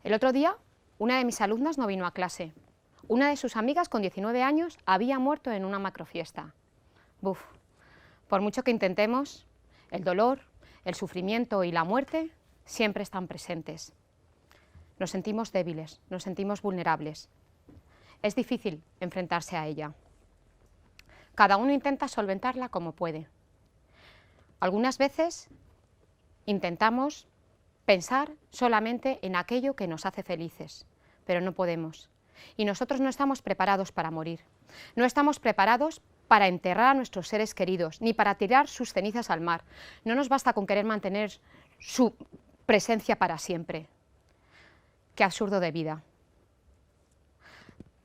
El otro día, una de mis alumnas no vino a clase. Una de sus amigas con 19 años había muerto en una macrofiesta. Buf, por mucho que intentemos, el dolor, el sufrimiento y la muerte siempre están presentes. Nos sentimos débiles, nos sentimos vulnerables. Es difícil enfrentarse a ella. Cada uno intenta solventarla como puede. Algunas veces intentamos pensar solamente en aquello que nos hace felices, pero no podemos. Y nosotros no estamos preparados para morir. No estamos preparados para enterrar a nuestros seres queridos, ni para tirar sus cenizas al mar. No nos basta con querer mantener su presencia para siempre. Qué absurdo de vida.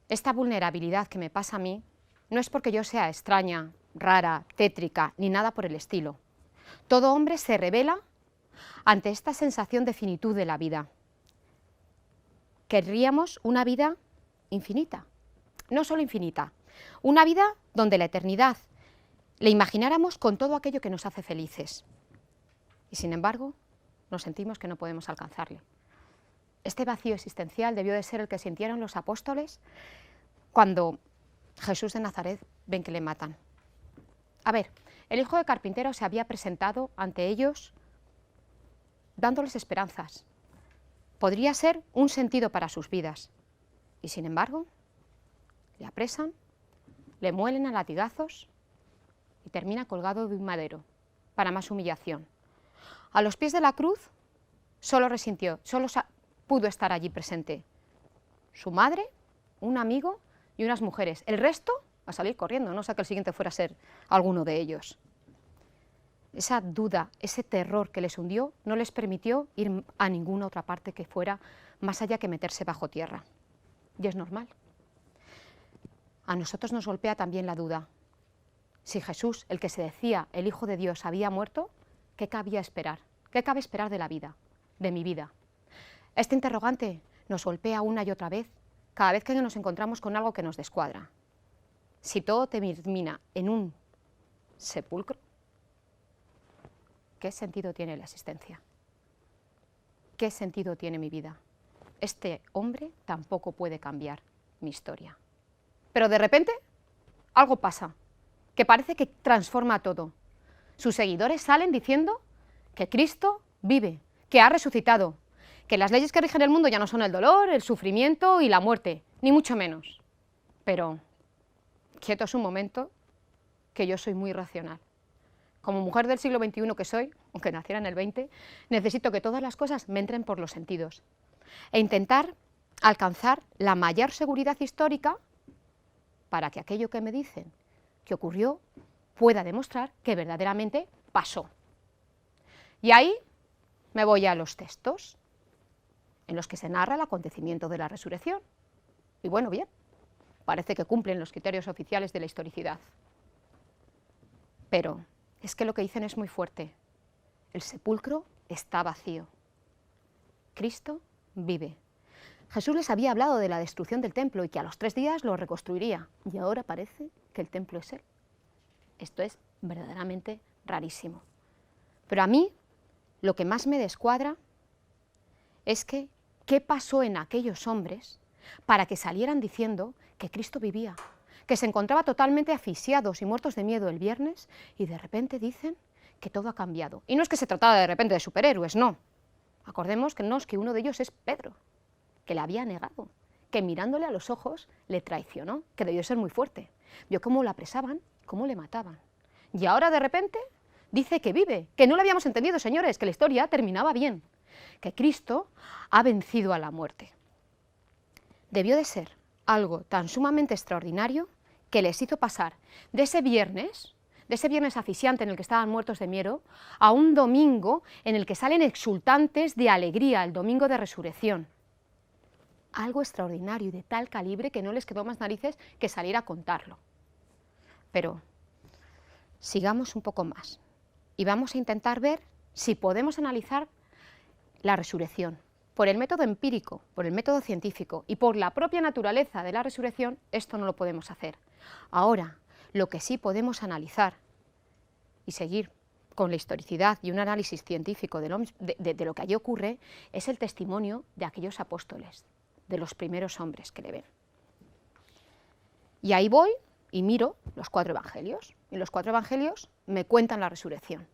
Esta vulnerabilidad que me pasa a mí no es porque yo sea extraña, rara, tétrica, ni nada por el estilo. Todo hombre se revela ante esta sensación de finitud de la vida. Querríamos una vida infinita, no solo infinita, una vida donde la eternidad la imagináramos con todo aquello que nos hace felices. Y sin embargo, nos sentimos que no podemos alcanzarle. Este vacío existencial debió de ser el que sintieron los apóstoles cuando Jesús de Nazaret ven que le matan. A ver, el hijo de carpintero se había presentado ante ellos dándoles esperanzas. Podría ser un sentido para sus vidas. Y sin embargo, le apresan, le muelen a latigazos y termina colgado de un madero para más humillación. A los pies de la cruz solo pudo estar allí presente su madre, un amigo y unas mujeres. El resto a salir corriendo, no sé que el siguiente fuera a ser alguno de ellos. Esa duda, ese terror que les hundió no les permitió ir a ninguna otra parte que fuera más allá que meterse bajo tierra. Y es normal. A nosotros nos golpea también la duda. Si Jesús, el que se decía el Hijo de Dios, había muerto, ¿qué cabía esperar? ¿Qué cabe esperar de la vida, de mi vida? Este interrogante nos golpea una y otra vez, cada vez que nos encontramos con algo que nos descuadra. Si todo termina en un sepulcro, ¿qué sentido tiene la existencia? ¿Qué sentido tiene mi vida? Este hombre tampoco puede cambiar mi historia. Pero de repente, algo pasa, que parece que transforma todo. Sus seguidores salen diciendo que Cristo vive, que ha resucitado, que las leyes que rigen el mundo ya no son el dolor, el sufrimiento y la muerte, ni mucho menos. Pero, quietos un momento, que yo soy muy racional. Como mujer del siglo XXI que soy, aunque naciera en el XX, necesito que todas las cosas me entren por los sentidos e intentar alcanzar la mayor seguridad histórica para que aquello que me dicen que ocurrió pueda demostrar que verdaderamente pasó. Y ahí me voy a los textos en los que se narra el acontecimiento de la resurrección. Y bueno, bien, parece que cumplen los criterios oficiales de la historicidad. Pero es que lo que dicen es muy fuerte. El sepulcro está vacío. Cristo vive. Jesús les había hablado de la destrucción del templo y que a los 3 días lo reconstruiría. Y ahora parece que el templo es Él. Esto es verdaderamente rarísimo. Pero a mí lo que más me descuadra es que qué pasó en aquellos hombres para que salieran diciendo que Cristo vivía, que se encontraba totalmente asfixiados y muertos de miedo el viernes y de repente dicen que todo ha cambiado. Y no es que se trataba de repente de superhéroes, no. Acordémonos que uno de ellos es Pedro, que le había negado, que mirándole a los ojos le traicionó, que debió ser muy fuerte. Vio cómo lo apresaban, cómo le mataban. Y ahora de repente dice que vive, que no lo habíamos entendido, señores, que la historia terminaba bien, que Cristo ha vencido a la muerte. Debió de ser algo tan sumamente extraordinario que les hizo pasar de ese viernes asfixiante en el que estaban muertos de miedo, a un domingo en el que salen exultantes de alegría, el domingo de resurrección. Algo extraordinario y de tal calibre que no les quedó más narices que salir a contarlo. Pero sigamos un poco más y vamos a intentar ver si podemos analizar la resurrección. Por el método empírico, por el método científico y por la propia naturaleza de la resurrección, esto no lo podemos hacer. Ahora, lo que sí podemos analizar y seguir con la historicidad y un análisis científico de lo que allí ocurre, es el testimonio de aquellos apóstoles, de los primeros hombres que le ven. Y ahí voy y miro los 4 evangelios, y los 4 evangelios me cuentan la resurrección.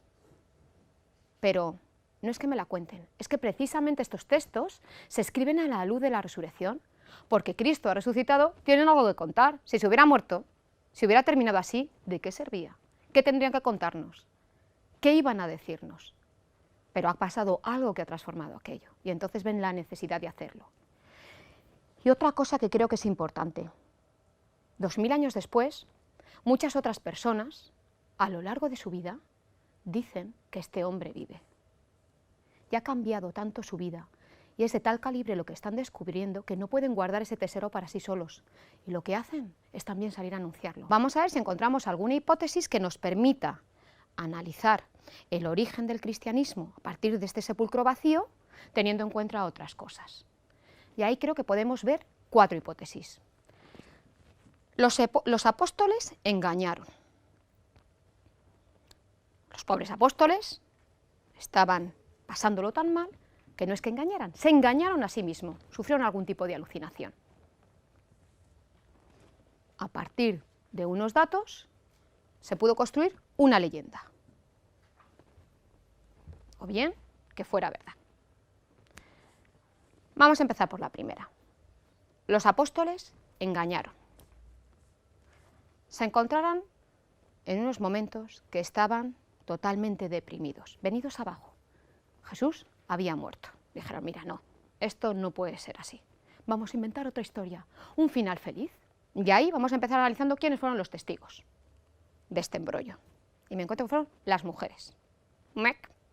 Pero no es que me la cuenten, es que precisamente estos textos se escriben a la luz de la resurrección, porque Cristo ha resucitado, tienen algo que contar. Si se hubiera muerto, si hubiera terminado así, ¿de qué servía? ¿Qué tendrían que contarnos? ¿Qué iban a decirnos? Pero ha pasado algo que ha transformado aquello, y entonces ven la necesidad de hacerlo. Y otra cosa que creo que es importante, 2000 años después, muchas otras personas, a lo largo de su vida, dicen que este hombre vive. Y ha cambiado tanto su vida, y es de tal calibre lo que están descubriendo que no pueden guardar ese tesoro para sí solos. Y lo que hacen es también salir a anunciarlo. Vamos a ver si encontramos alguna hipótesis que nos permita analizar el origen del cristianismo a partir de este sepulcro vacío, teniendo en cuenta otras cosas. Y ahí creo que podemos ver 4 hipótesis. Los apóstoles engañaron. Los pobres apóstoles estaban pasándolo tan mal que no es que engañaran, se engañaron a sí mismos, sufrieron algún tipo de alucinación. A partir de unos datos se pudo construir una leyenda, o bien que fuera verdad. Vamos a empezar por la primera. Los apóstoles engañaron. Se encontraron en unos momentos que estaban totalmente deprimidos, venidos abajo. Jesús había muerto. Dijeron, mira, no, esto no puede ser así. Vamos a inventar otra historia, un final feliz. Y ahí vamos a empezar analizando quiénes fueron los testigos de este embrollo. Y me encuentro que fueron las mujeres.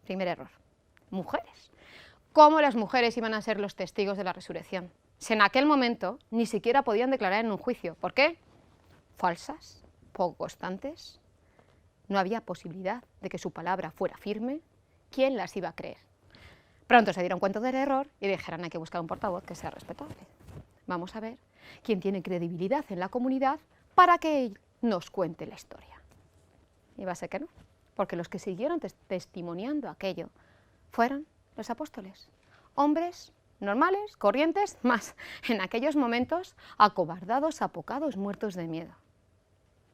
Primer error. Mujeres. ¿Cómo las mujeres iban a ser los testigos de la resurrección? Si en aquel momento ni siquiera podían declarar en un juicio. ¿Por qué? Falsas, poco constantes. No había posibilidad de que su palabra fuera firme. ¿Quién las iba a creer? Pronto se dieron cuenta del error y dijeron, hay que buscar un portavoz que sea respetable. Vamos a ver quién tiene credibilidad en la comunidad para que él nos cuente la historia. Y va a ser que no, porque los que siguieron testimoniando aquello fueron los apóstoles, hombres normales, corrientes, más en aquellos momentos acobardados, apocados, muertos de miedo.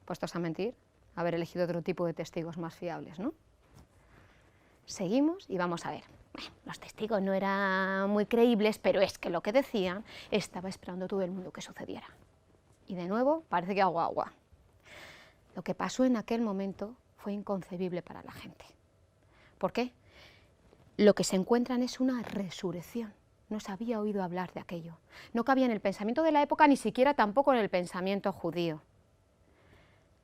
Puestos a mentir, haber elegido otro tipo de testigos más fiables, ¿no? Seguimos y vamos a ver. Los testigos no eran muy creíbles, pero es que lo que decían estaba esperando todo el mundo que sucediera. Y de nuevo, parece que agua. Lo que pasó en aquel momento fue inconcebible para la gente. ¿Por qué? Lo que se encuentran es una resurrección. No se había oído hablar de aquello. No cabía en el pensamiento de la época, ni siquiera tampoco en el pensamiento judío.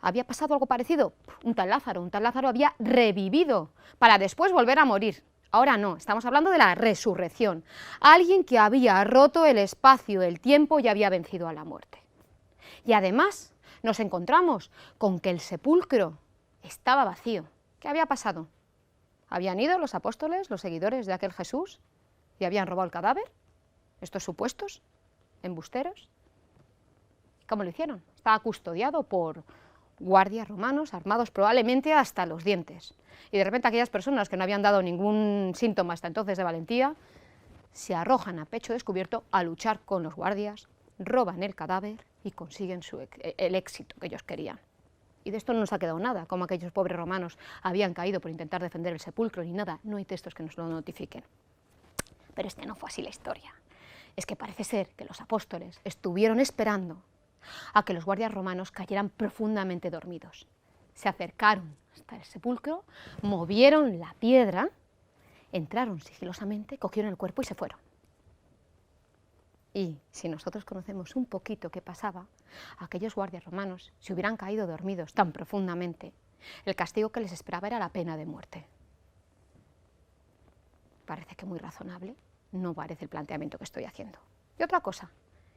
¿Había pasado algo parecido? Un tal Lázaro había revivido para después volver a morir. Ahora no, estamos hablando de la resurrección. Alguien que había roto el espacio, el tiempo y había vencido a la muerte. Y además nos encontramos con que el sepulcro estaba vacío. ¿Qué había pasado? ¿Habían ido los apóstoles, los seguidores de aquel Jesús, y habían robado el cadáver? ¿Estos supuestos embusteros? ¿Cómo lo hicieron? Estaba custodiado por guardias romanos, armados probablemente hasta los dientes. Y de repente aquellas personas que no habían dado ningún síntoma hasta entonces de valentía, se arrojan a pecho descubierto a luchar con los guardias, roban el cadáver y consiguen el éxito que ellos querían. Y de esto no nos ha quedado nada, como aquellos pobres romanos habían caído por intentar defender el sepulcro ni nada, no hay textos que nos lo notifiquen. Pero no fue así la historia. Es que parece ser que los apóstoles estuvieron esperando a que los guardias romanos cayeran profundamente dormidos. Se acercaron hasta el sepulcro, movieron la piedra, entraron sigilosamente, cogieron el cuerpo y se fueron. Y si nosotros conocemos un poquito qué pasaba, aquellos guardias romanos, si hubieran caído dormidos tan profundamente, el castigo que les esperaba era la pena de muerte. Parece que muy razonable, no parece el planteamiento que estoy haciendo. Y otra cosa,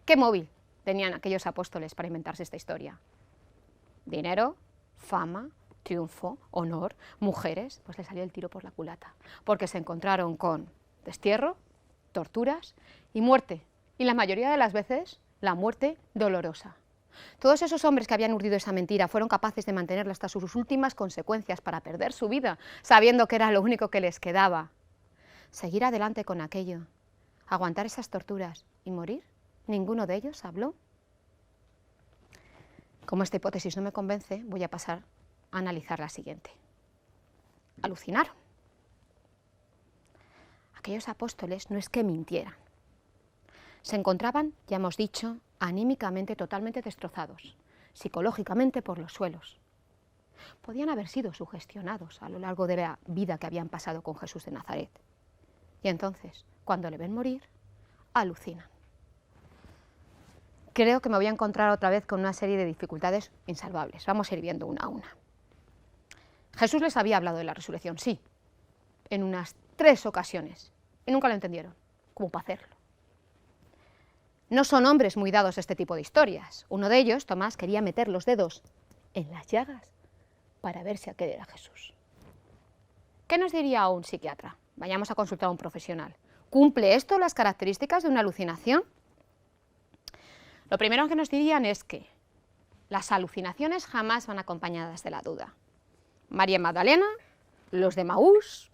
¿qué móvil tenían aquellos apóstoles para inventarse esta historia? Dinero, fama, triunfo, honor, mujeres, pues les salió el tiro por la culata, porque se encontraron con destierro, torturas y muerte, y la mayoría de las veces la muerte dolorosa. Todos esos hombres que habían urdido esa mentira fueron capaces de mantenerla hasta sus últimas consecuencias para perder su vida, sabiendo que era lo único que les quedaba. Seguir adelante con aquello, aguantar esas torturas y morir. ¿Ninguno de ellos habló? Como esta hipótesis no me convence, voy a pasar a analizar la siguiente. Alucinaron. Aquellos apóstoles no es que mintieran. Se encontraban, ya hemos dicho, anímicamente totalmente destrozados, psicológicamente por los suelos. Podían haber sido sugestionados a lo largo de la vida que habían pasado con Jesús de Nazaret. Y entonces, cuando le ven morir, alucinan. Creo que me voy a encontrar otra vez con una serie de dificultades insalvables. Vamos a ir viendo una a una. Jesús les había hablado de la resurrección, sí, en unas 3 ocasiones, y nunca lo entendieron, como para hacerlo. No son hombres muy dados a este tipo de historias. Uno de ellos, Tomás, quería meter los dedos en las llagas para ver si aquel era Jesús. ¿Qué nos diría un psiquiatra? Vayamos a consultar a un profesional. ¿Cumple esto las características de una alucinación? Lo primero que nos dirían es que las alucinaciones jamás van acompañadas de la duda. María Magdalena, los de Maús,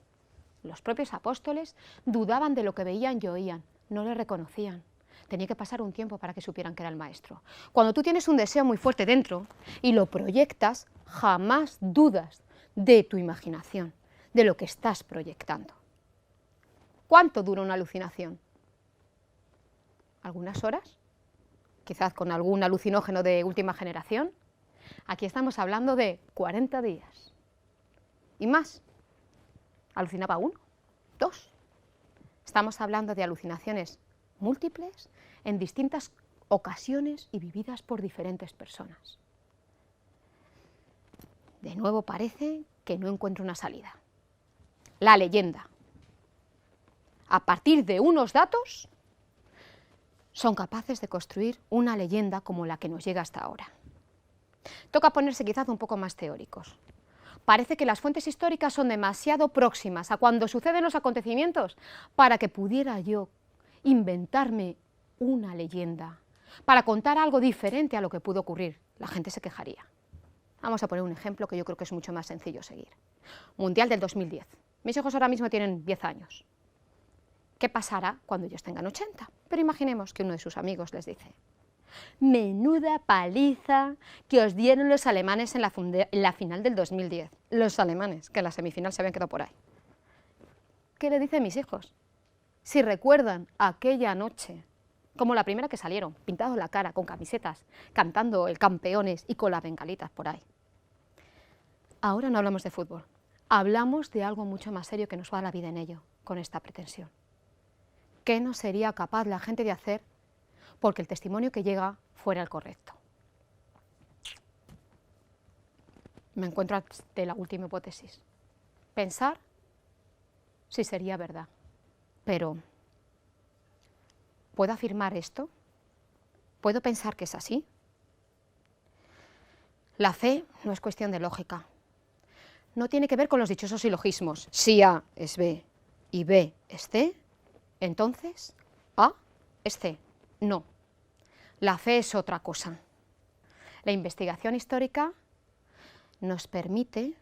los propios apóstoles, dudaban de lo que veían y oían, no le reconocían. Tenía que pasar un tiempo para que supieran que era el maestro. Cuando tú tienes un deseo muy fuerte dentro y lo proyectas, jamás dudas de tu imaginación, de lo que estás proyectando. ¿Cuánto dura una alucinación? ¿Algunas horas? Quizás con algún alucinógeno de última generación. Aquí estamos hablando de 40 días. Y más. Alucinaba 1, 2. Estamos hablando de alucinaciones múltiples, en distintas ocasiones y vividas por diferentes personas. De nuevo parece que no encuentro una salida. La leyenda. A partir de unos datos, son capaces de construir una leyenda como la que nos llega hasta ahora. Toca ponerse quizás un poco más teóricos. Parece que las fuentes históricas son demasiado próximas a cuando suceden los acontecimientos para que pudiera yo inventarme una leyenda, para contar algo diferente a lo que pudo ocurrir. La gente se quejaría. Vamos a poner un ejemplo que yo creo que es mucho más sencillo seguir. Mundial del 2010. Mis hijos ahora mismo tienen 10 años. ¿Qué pasará cuando ellos tengan 80? Pero imaginemos que uno de sus amigos les dice: menuda paliza que os dieron los alemanes en la final del 2010. Los alemanes, que en la semifinal se habían quedado por ahí. ¿Qué le dicen mis hijos? Si recuerdan aquella noche, como la primera que salieron, pintados la cara, con camisetas, cantando el campeones y con las bengalitas por ahí. Ahora no hablamos de fútbol, hablamos de algo mucho más serio que nos va la vida en ello, con esta pretensión. ¿Qué no sería capaz la gente de hacer porque el testimonio que llega fuera el correcto? Me encuentro ante la última hipótesis. Pensar si sería verdad. Pero, ¿puedo afirmar esto? ¿Puedo pensar que es así? La fe no es cuestión de lógica. No tiene que ver con los dichosos silogismos. Si A es B y B es C, entonces A es C. No. La fe es otra cosa. La investigación histórica nos permite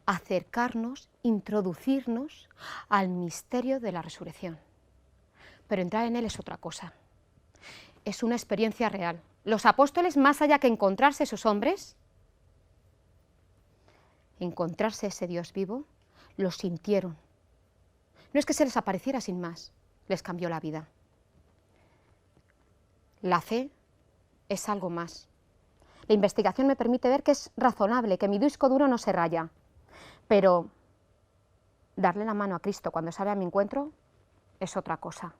acercarnos, introducirnos al misterio de la resurrección. Pero entrar en él es otra cosa. Es una experiencia real. Los apóstoles, más allá que encontrarse esos hombres, encontrarse ese Dios vivo, lo sintieron. No es que se les apareciera sin más, les cambió la vida. La fe es algo más. La investigación me permite ver que es razonable, que mi disco duro no se raya. Pero darle la mano a Cristo cuando sale a mi encuentro es otra cosa.